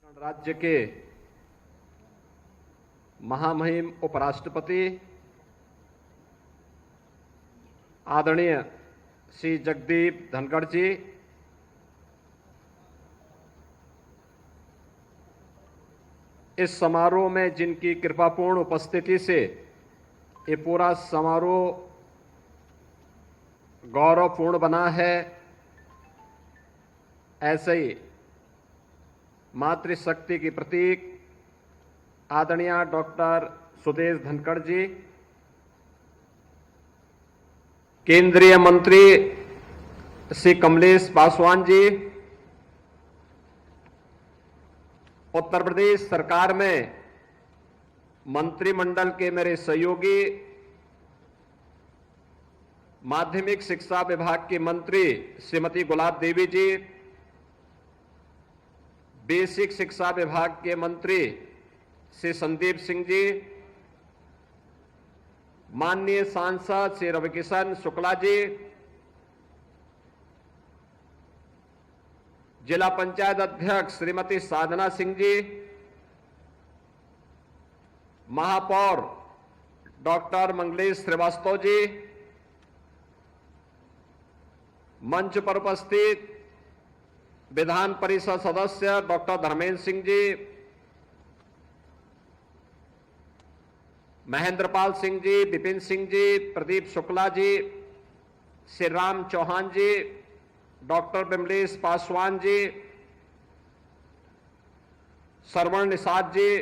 राज्य के महामहिम उपराष्ट्रपति आदरणीय श्री जगदीप धनखड़ जी, इस समारोह में जिनकी कृपापूर्ण उपस्थिति से ये पूरा समारोह गौरवपूर्ण बना है, ऐसे ही मातृशक्ति की प्रतीक आदरणीय डॉक्टर सुदेश धनखड़ जी, केंद्रीय मंत्री श्री कमलेश पासवान जी, उत्तर प्रदेश सरकार में मंत्रिमंडल के मेरे सहयोगी, माध्यमिक शिक्षा विभाग की मंत्री श्रीमती गुलाब देवी जी, बेसिक शिक्षा विभाग के मंत्री श्री संदीप सिंह जी, माननीय सांसद श्री रविकिशन शुक्ला जी, जिला पंचायत अध्यक्ष श्रीमती साधना सिंह जी, महापौर डॉक्टर मंगलेश श्रीवास्तव जी, मंच पर उपस्थित विधान परिषद सदस्य डॉक्टर धर्मेंद्र सिंह जी, महेंद्रपाल सिंह जी, विपिन सिंह जी, प्रदीप शुक्ला जी, श्री राम चौहान जी, डॉक्टर विमलेश पासवान जी, श्रवण निषाद जी,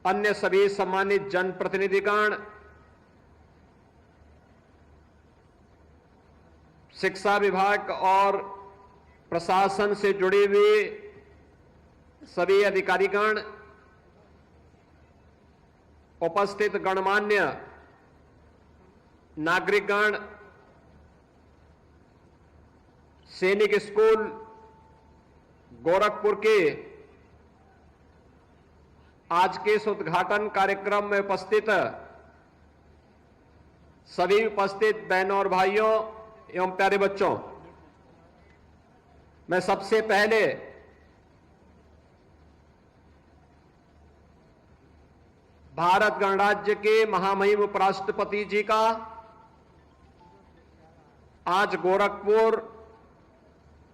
अन्य सभी सम्मानित जनप्रतिनिधिगण, शिक्षा विभाग और प्रशासन से जुड़े हुए सभी अधिकारीगण, उपस्थित गणमान्य नागरिकगण, सैनिक स्कूल गोरखपुर के आज के इस उद्घाटन कार्यक्रम में उपस्थित सभी उपस्थित बहनों और भाइयों एवं प्यारे बच्चों, मैं सबसे पहले भारत गणराज्य के महामहिम उपराष्ट्रपति जी का आज गोरखपुर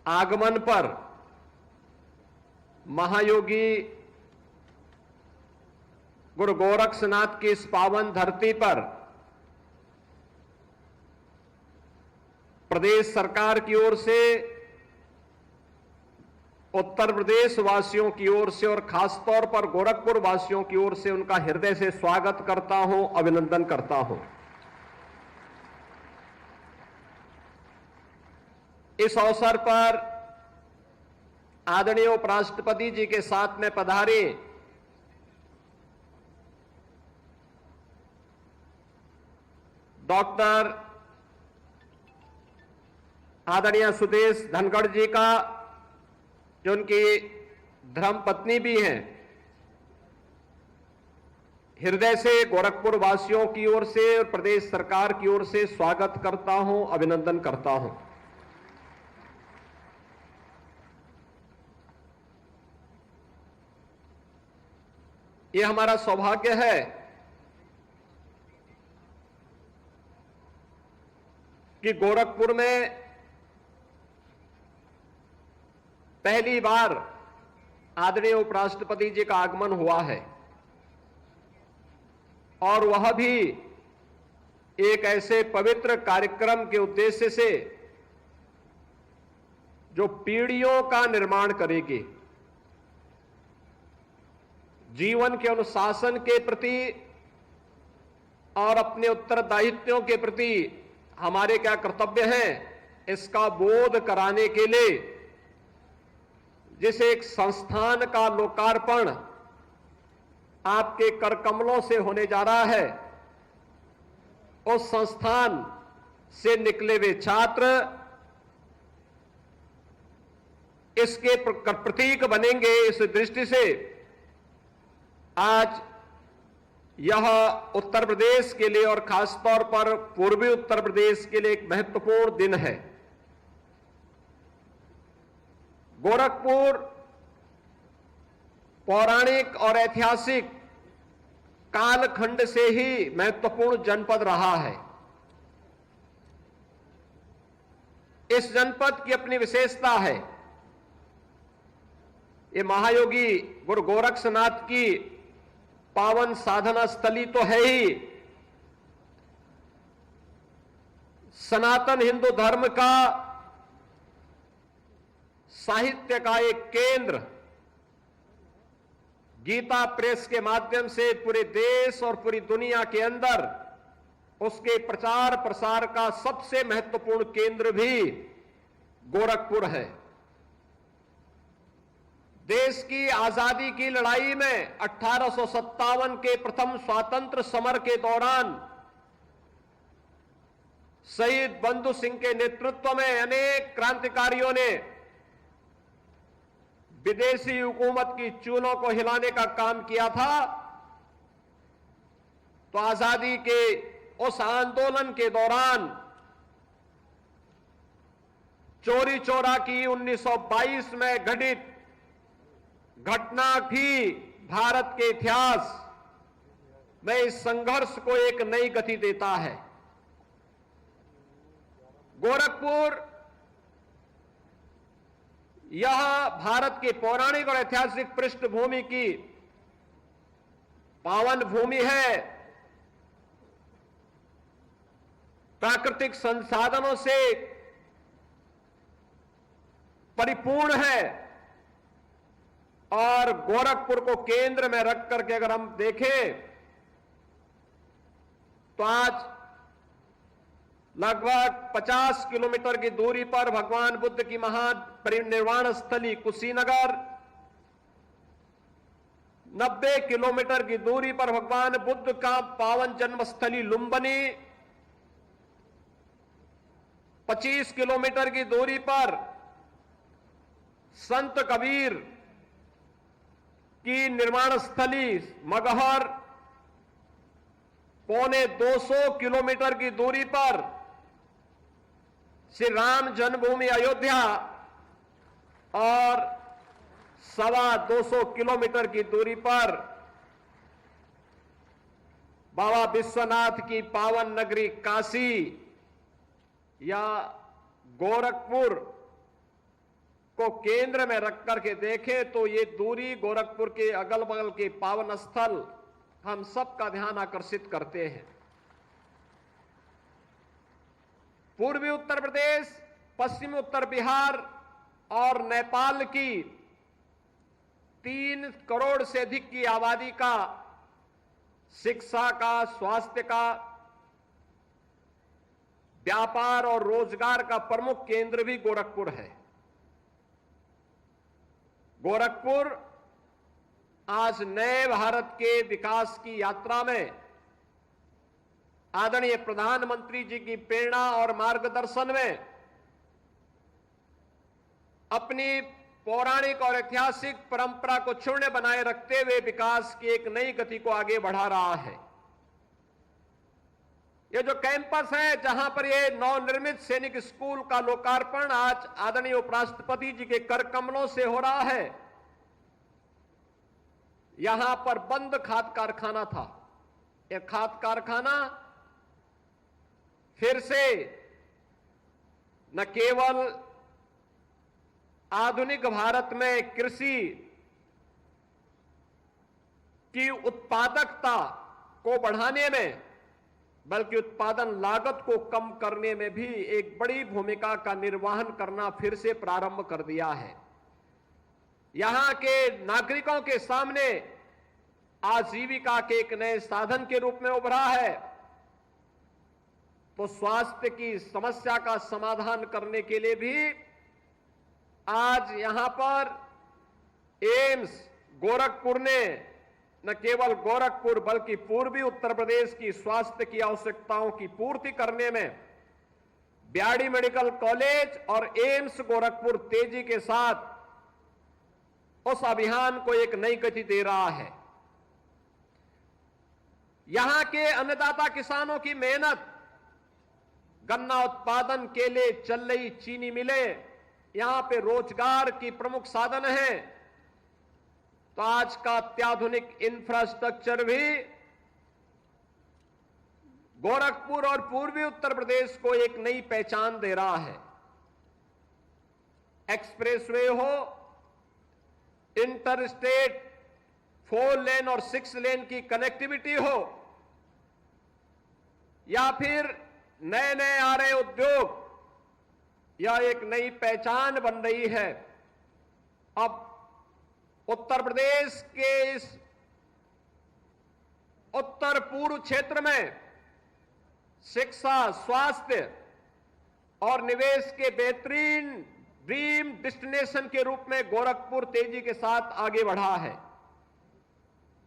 आगमन पर महायोगी गुरु गोरक्षनाथ की इस पावन धरती पर प्रदेश सरकार की ओर से, उत्तर प्रदेश वासियों की ओर से और खासतौर पर गोरखपुर वासियों की ओर से उनका हृदय से स्वागत करता हूं, अभिनंदन करता हूं। इस अवसर पर आदरणीय उपराष्ट्रपति जी के साथ में पधारे डॉक्टर आदरणीय सुदेश धनखड़ जी का, जो उनकी धर्मपत्नी भी हैं, हृदय से गोरखपुर वासियों की ओर से और प्रदेश सरकार की ओर से स्वागत करता हूं, अभिनंदन करता हूं। यह हमारा सौभाग्य है कि गोरखपुर में पहली बार आदरणीय उपराष्ट्रपति जी का आगमन हुआ है, और वह भी एक ऐसे पवित्र कार्यक्रम के उद्देश्य से जो पीढ़ियों का निर्माण करेगी, जीवन के अनुशासन के प्रति और अपने उत्तरदायित्वों के प्रति हमारे क्या कर्तव्य हैं, इसका बोध कराने के लिए जिस एक संस्थान का लोकार्पण आपके कर कमलों से होने जा रहा है, उस संस्थान से निकले हुए छात्र इसके प्रतीक बनेंगे। इस दृष्टि से आज यह उत्तर प्रदेश के लिए और खासतौर पर पूर्वी उत्तर प्रदेश के लिए एक महत्वपूर्ण दिन है। गोरखपुर पौराणिक और ऐतिहासिक कालखंड से ही महत्वपूर्ण जनपद रहा है। इस जनपद की अपनी विशेषता है। ये महायोगी गुरु गोरक्षनाथ की पावन साधना स्थली तो है ही, सनातन हिंदू धर्म का साहित्य का एक केंद्र, गीता प्रेस के माध्यम से पूरे देश और पूरी दुनिया के अंदर उसके प्रचार प्रसार का सबसे महत्वपूर्ण केंद्र भी गोरखपुर है। देश की आजादी की लड़ाई में 1857 के प्रथम स्वातंत्र समर के दौरान शहीद बंधु सिंह के नेतृत्व में अनेक क्रांतिकारियों ने विदेशी हुकूमत की चूलों को हिलाने का काम किया था। तो आजादी के उस आंदोलन के दौरान चोरी चोरा की 1922 में घटित घटना भी भारत के इतिहास में इस संघर्ष को एक नई गति देता है। गोरखपुर यह भारत की पौराणिक और ऐतिहासिक पृष्ठभूमि की पावन भूमि है। प्राकृतिक संसाधनों से परिपूर्ण है और गोरखपुर को केंद्र में रख करके अगर हम देखें तो आज लगभग 50 किलोमीटर की दूरी पर भगवान बुद्ध की महान परिनिर्वाण स्थली कुशीनगर, 90 किलोमीटर की दूरी पर भगवान बुद्ध का पावन जन्मस्थली लुम्बिनी, 25 किलोमीटर की दूरी पर संत कबीर की निर्माण स्थली मगहर, पौने 200 किलोमीटर की दूरी पर श्री राम जन्मभूमि अयोध्या और 250 किलोमीटर की दूरी पर बाबा विश्वनाथ की पावन नगरी काशी या गोरखपुर को केंद्र में रख करके देखें तो ये दूरी गोरखपुर के अगल बगल के पावन स्थल हम सबका ध्यान आकर्षित करते हैं। पूर्वी उत्तर प्रदेश, पश्चिमी उत्तर बिहार और नेपाल की 3 करोड़ से अधिक की आबादी का शिक्षा का, स्वास्थ्य का, व्यापार और रोजगार का प्रमुख केंद्र भी गोरखपुर है। गोरखपुर आज नए भारत के विकास की यात्रा में आदरणीय प्रधानमंत्री जी की प्रेरणा और मार्गदर्शन में अपनी पौराणिक और ऐतिहासिक परंपरा को क्षुण्ण बनाए रखते हुए विकास की एक नई गति को आगे बढ़ा रहा है। ये जो कैंपस है जहां पर ये नवनिर्मित सैनिक स्कूल का लोकार्पण आज आदरणीय उपराष्ट्रपति जी के कर कमलों से हो रहा है, यहां पर बंद खाद कारखाना था। यह खाद कारखाना फिर से न केवल आधुनिक भारत में कृषि की उत्पादकता को बढ़ाने में बल्कि उत्पादन लागत को कम करने में भी एक बड़ी भूमिका का निर्वहन करना फिर से प्रारंभ कर दिया है। यहां के नागरिकों के सामने आजीविका के एक नए साधन के रूप में उभरा है। तो स्वास्थ्य की समस्या का समाधान करने के लिए भी आज यहां पर एम्स गोरखपुर ने न केवल गोरखपुर बल्कि पूर्वी उत्तर प्रदेश की स्वास्थ्य की आवश्यकताओं की पूर्ति करने में बीआरडी मेडिकल कॉलेज और एम्स गोरखपुर तेजी के साथ उस अभियान को एक नई गति दे रहा है। यहां के अन्नदाता किसानों की मेहनत, गन्ना उत्पादन के लिए चल रही चीनी मिलें, यहां पे रोजगार की प्रमुख साधन है, तो आज का अत्याधुनिक इंफ्रास्ट्रक्चर भी गोरखपुर और पूर्वी उत्तर प्रदेश को एक नई पहचान दे रहा है। एक्सप्रेसवे हो, इंटर स्टेट 4 लेन और 6 लेन की कनेक्टिविटी हो, या फिर नए नए आ रहे उद्योग, यह एक नई पहचान बन रही है। अब उत्तर प्रदेश के इस उत्तर पूर्व क्षेत्र में शिक्षा, स्वास्थ्य और निवेश के बेहतरीन ड्रीम डेस्टिनेशन के रूप में गोरखपुर तेजी के साथ आगे बढ़ा है।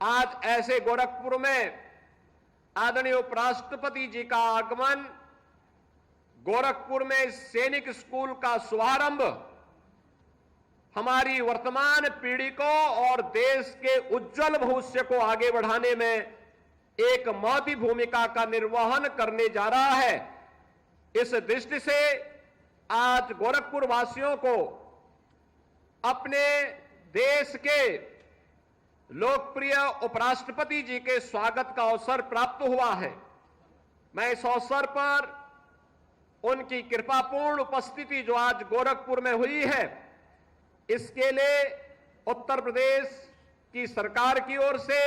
आज ऐसे गोरखपुर में आदरणीय उपराष्ट्रपति जी का आगमन, गोरखपुर में सैनिक स्कूल का शुभारंभ हमारी वर्तमान पीढ़ी को और देश के उज्जवल भविष्य को आगे बढ़ाने में एक महती भूमिका का निर्वहन करने जा रहा है। इस दृष्टि से आज गोरखपुर वासियों को अपने देश के लोकप्रिय उपराष्ट्रपति जी के स्वागत का अवसर प्राप्त हुआ है। मैं इस अवसर पर उनकी कृपापूर्ण उपस्थिति जो आज गोरखपुर में हुई है, इसके लिए उत्तर प्रदेश की सरकार की ओर से,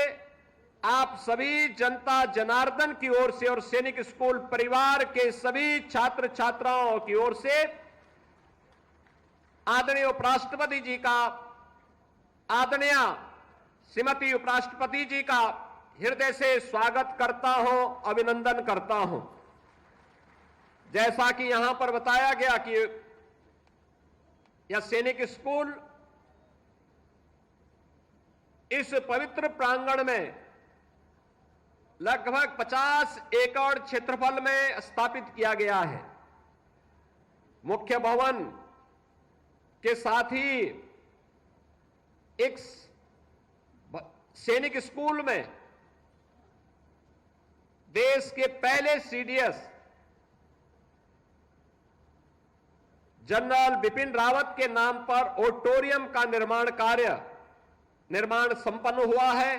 आप सभी जनता जनार्दन की ओर से और सैनिक स्कूल परिवार के सभी छात्र छात्राओं की ओर से आदरणीय उपराष्ट्रपति जी का, आदरणीय श्रीमती उपराष्ट्रपति जी का हृदय से स्वागत करता हूं, अभिनंदन करता हूं। जैसा कि यहां पर बताया गया कि यह सैनिक स्कूल इस पवित्र प्रांगण में लगभग 50 एकड़ क्षेत्रफल में स्थापित किया गया है। मुख्य भवन के साथ ही एक सैनिक स्कूल में देश के पहले सीडीएस जनरल बिपिन रावत के नाम पर ऑडिटोरियम का निर्माण संपन्न हुआ है।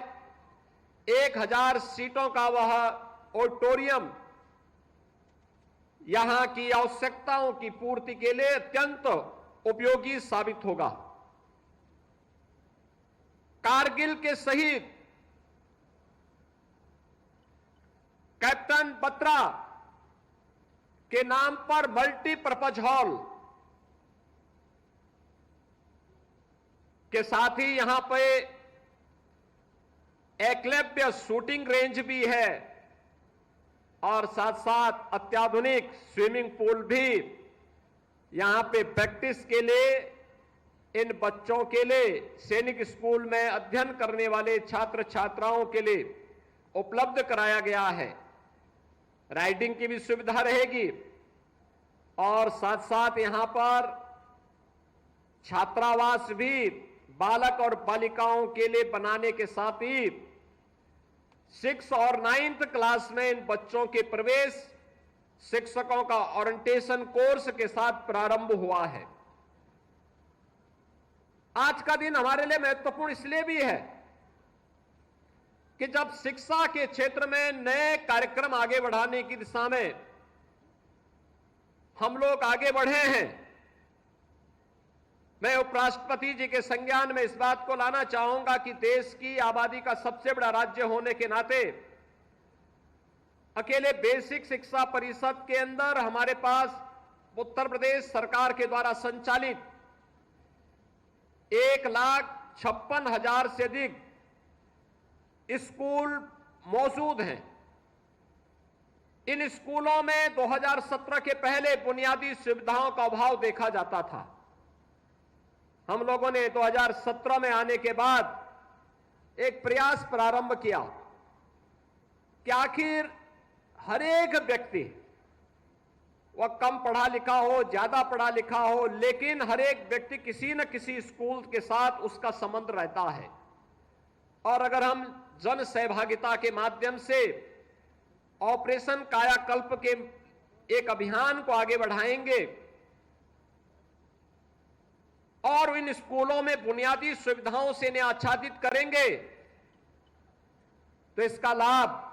1000 सीटों का वह ऑडिटोरियम यहां की आवश्यकताओं की पूर्ति के लिए अत्यंत उपयोगी साबित होगा। कारगिल के शहीद कैप्टन बत्रा के नाम पर मल्टीपर्पज हॉल के साथ ही यहां पे एकलव्य शूटिंग रेंज भी है और साथ साथ अत्याधुनिक स्विमिंग पूल भी यहां पे प्रैक्टिस के लिए इन बच्चों के लिए, सैनिक स्कूल में अध्ययन करने वाले छात्र छात्राओं के लिए उपलब्ध कराया गया है। राइडिंग की भी सुविधा रहेगी और साथ साथ यहां पर छात्रावास भी बालक और बालिकाओं के लिए बनाने के साथ ही 6 और 9th क्लास में इन बच्चों के प्रवेश शिक्षकों का ओरिएंटेशन कोर्स के साथ प्रारंभ हुआ है। आज का दिन हमारे लिए महत्वपूर्ण इसलिए भी है कि जब शिक्षा के क्षेत्र में नए कार्यक्रम आगे बढ़ाने की दिशा में हम लोग आगे बढ़े हैं, मैं उपराष्ट्रपति जी के संज्ञान में इस बात को लाना चाहूंगा कि देश की आबादी का सबसे बड़ा राज्य होने के नाते अकेले बेसिक शिक्षा परिषद के अंदर हमारे पास उत्तर प्रदेश सरकार के द्वारा संचालित 1,56,000 से अधिक स्कूल मौजूद हैं। इन स्कूलों में 2017 के पहले बुनियादी सुविधाओं का अभाव देखा जाता था। हम लोगों ने 2017 में आने के बाद एक प्रयास प्रारंभ किया कि आखिर हर एक व्यक्ति, वह कम पढ़ा लिखा हो, ज्यादा पढ़ा लिखा हो, लेकिन हर एक व्यक्ति किसी न किसी स्कूल के साथ उसका संबंध रहता है। और अगर हम जन सहभागिता के माध्यम से ऑपरेशन कायाकल्प के एक अभियान को आगे बढ़ाएंगे और इन स्कूलों में बुनियादी सुविधाओं से इन्हें आच्छादित करेंगे तो इसका लाभ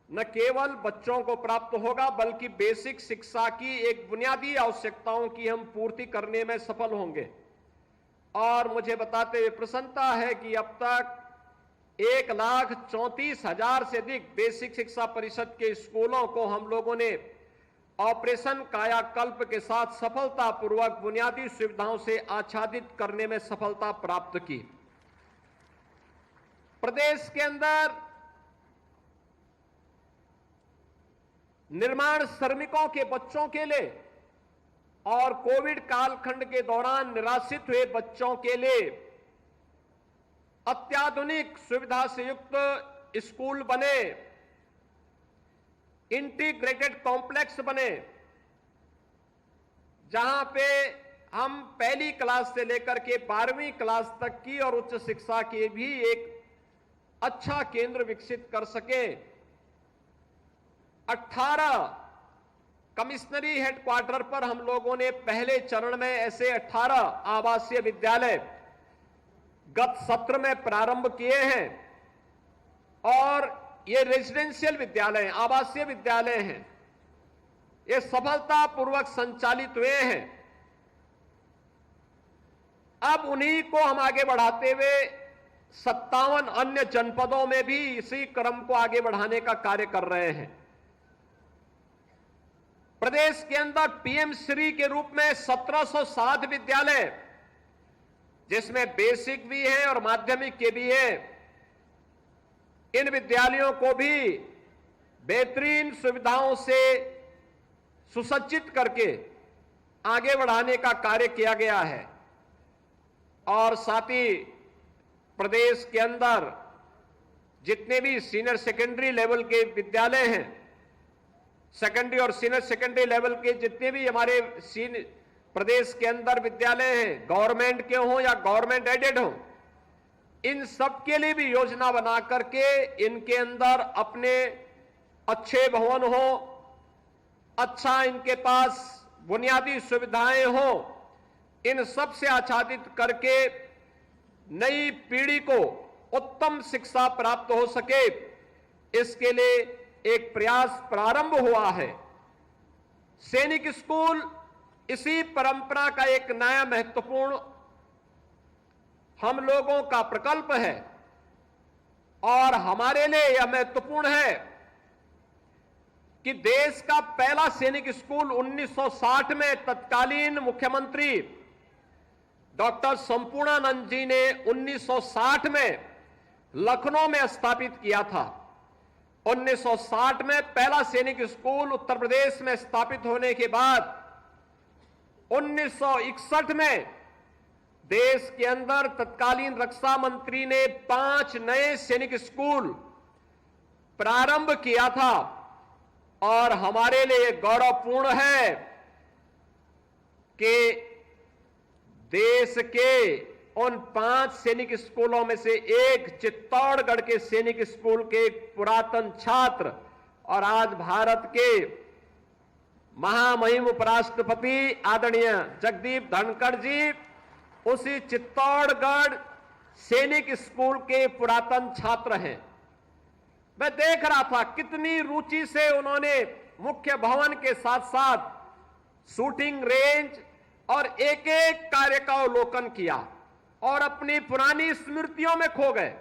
न केवल बच्चों को प्राप्त होगा बल्कि बेसिक शिक्षा की एक बुनियादी आवश्यकताओं की हम पूर्ति करने में सफल होंगे। और मुझे बताते हुए प्रसन्नता है कि अब तक 1,34,000 से अधिक बेसिक शिक्षा परिषद के स्कूलों को हम लोगों ने ऑपरेशन कायाकल्प के साथ सफलतापूर्वक बुनियादी सुविधाओं से आच्छादित करने में सफलता प्राप्त की। प्रदेश के अंदर निर्माण श्रमिकों के बच्चों के लिए और कोविड कालखंड के दौरान निराश्रित हुए बच्चों के लिए अत्याधुनिक सुविधा से युक्त स्कूल बने, इंटीग्रेटेड कॉम्प्लेक्स बने, जहां पे हम पहली क्लास से लेकर के 12वीं क्लास तक की और उच्च शिक्षा के भी एक अच्छा केंद्र विकसित कर सके। 18 कमिश्नरी हेडक्वार्टर पर हम लोगों ने पहले चरण में ऐसे 18 आवासीय विद्यालय गत सत्र में प्रारंभ किए हैं और ये रेजिडेंशियल विद्यालय, आवासीय विद्यालय हैं, ये सफलतापूर्वक संचालित हुए हैं। अब उन्हीं को हम आगे बढ़ाते हुए 57 अन्य जनपदों में भी इसी क्रम को आगे बढ़ाने का कार्य कर रहे हैं। प्रदेश के अंदर पीएम श्री के रूप में 1707 विद्यालय, जिसमें बेसिक भी है और माध्यमिक के भी है, इन विद्यालयों को भी बेहतरीन सुविधाओं से सुसज्जित करके आगे बढ़ाने का कार्य किया गया है। और साथ ही प्रदेश के अंदर जितने भी सीनियर सेकेंडरी लेवल के विद्यालय हैं, सेकेंडरी और सीनियर सेकेंडरी लेवल के जितने भी हमारे प्रदेश के अंदर विद्यालय हैं, गवर्नमेंट के हों या गवर्नमेंट एडेड हों, इन सब के लिए भी योजना बना करके इनके अंदर अपने अच्छे भवन हो, अच्छा इनके पास बुनियादी सुविधाएं हो, इन सब से आच्छादित करके नई पीढ़ी को उत्तम शिक्षा प्राप्त हो सके, इसके लिए एक प्रयास प्रारंभ हुआ है। सैनिक स्कूल इसी परंपरा का एक नया महत्वपूर्ण हम लोगों का प्रकल्प है और हमारे लिए यह महत्वपूर्ण है कि देश का पहला सैनिक स्कूल 1960 में तत्कालीन मुख्यमंत्री डॉक्टर संपूर्णानंद जी ने 1960 में लखनऊ में स्थापित किया था। 1960 में पहला सैनिक स्कूल उत्तर प्रदेश में स्थापित होने के बाद 1961 में देश के अंदर तत्कालीन रक्षा मंत्री ने 5 नए सैनिक स्कूल प्रारंभ किया था और हमारे लिए गौरवपूर्ण है कि देश के उन 5 सैनिक स्कूलों में से एक चित्तौड़गढ़ के सैनिक स्कूल के पुरातन छात्र और आज भारत के महामहिम उपराष्ट्रपति आदरणीय जगदीप धनखड़ जी उसी चित्तौड़गढ़ सैनिक स्कूल के पुरातन छात्र हैं। मैं देख रहा था कितनी रुचि से उन्होंने मुख्य भवन के साथ साथ शूटिंग रेंज और एक एक कार्य का अवलोकन किया और अपनी पुरानी स्मृतियों में खो गए,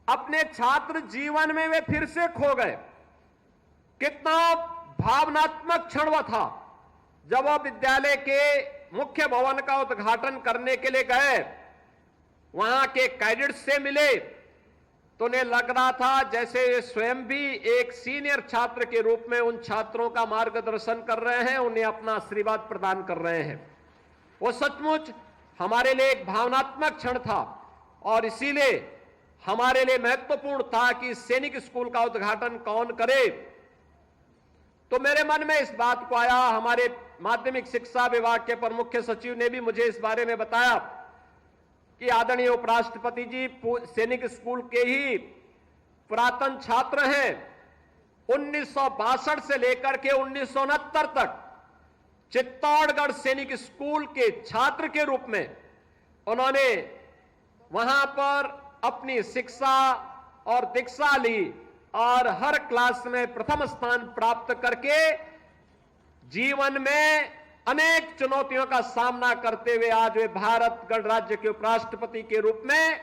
अपने छात्र जीवन में वे फिर से खो गए। कितना भावनात्मक क्षण वह था जब वह विद्यालय के मुख्य भवन का उद्घाटन करने के लिए गए, वहां के कैडेट्स से मिले तो उन्हें लग रहा था जैसे वे स्वयं भी एक सीनियर छात्र के रूप में उन छात्रों का मार्गदर्शन कर रहे हैं, उन्हें अपना आशीर्वाद प्रदान कर रहे हैं। वो सचमुच हमारे लिए एक भावनात्मक क्षण था और इसीलिए हमारे लिए महत्वपूर्ण था कि सैनिक स्कूल का उद्घाटन कौन करे। तो मेरे मन में इस बात को आया, हमारे माध्यमिक शिक्षा विभाग के अपर मुख्य सचिव ने भी मुझे इस बारे में बताया कि आदरणीय उपराष्ट्रपति जी सैनिक स्कूल के ही पुरातन छात्र हैं। 1962 से लेकर के 1969 तक चित्तौड़गढ़ सैनिक स्कूल के छात्र के रूप में उन्होंने वहां पर अपनी शिक्षा और दीक्षा ली और हर क्लास में प्रथम स्थान प्राप्त करके जीवन में अनेक चुनौतियों का सामना करते हुए आज वे भारत गणराज्य के उपराष्ट्रपति के रूप में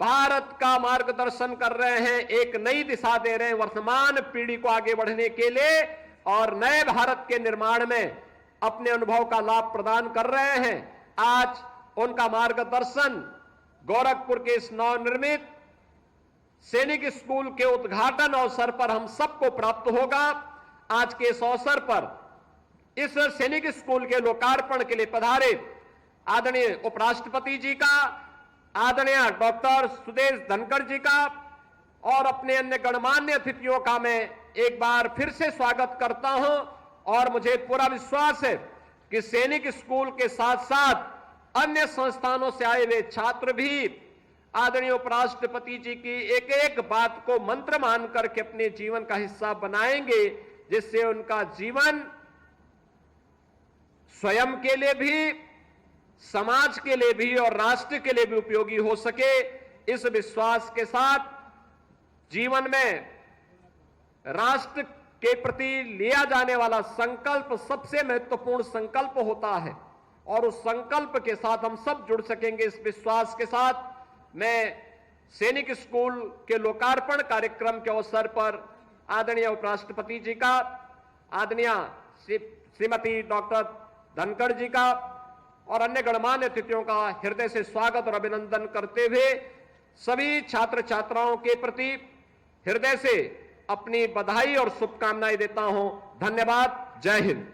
भारत का मार्गदर्शन कर रहे हैं, एक नई दिशा दे रहे हैं वर्तमान पीढ़ी को आगे बढ़ने के लिए और नए भारत के निर्माण में अपने अनुभव का लाभ प्रदान कर रहे हैं। आज उनका मार्गदर्शन गोरखपुर के इस नवनिर्मित सैनिक स्कूल के उद्घाटन अवसर पर हम सबको प्राप्त होगा। आज के इस अवसर पर इस सैनिक स्कूल के लोकार्पण के लिए पधारे आदरणीय उपराष्ट्रपति जी का, आदरणीय डॉक्टर सुदेश धनखड़ जी का और अपने अन्य गणमान्य अतिथियों का मैं एक बार फिर से स्वागत करता हूं और मुझे पूरा विश्वास है कि सैनिक स्कूल के साथ साथ अन्य संस्थानों से आए हुए छात्र भी आदरणीय उपराष्ट्रपति जी की एक एक बात को मंत्र मान करके अपने जीवन का हिस्सा बनाएंगे, जिससे उनका जीवन स्वयं के लिए भी, समाज के लिए भी और राष्ट्र के लिए भी उपयोगी हो सके। इस विश्वास के साथ जीवन में राष्ट्र के प्रति लिया जाने वाला संकल्प सबसे महत्वपूर्ण संकल्प होता है और उस संकल्प के साथ हम सब जुड़ सकेंगे। इस विश्वास के साथ मैं सैनिक स्कूल के लोकार्पण कार्यक्रम के अवसर पर आदरणीय उपराष्ट्रपति जी का, आदरणीय श्रीमती डॉक्टर धनखड़ जी का और अन्य गणमान्य अतिथियों का हृदय से स्वागत और अभिनंदन करते हुए सभी छात्र छात्राओं के प्रति हृदय से अपनी बधाई और शुभकामनाएं देता हूं। धन्यवाद। जय हिंद।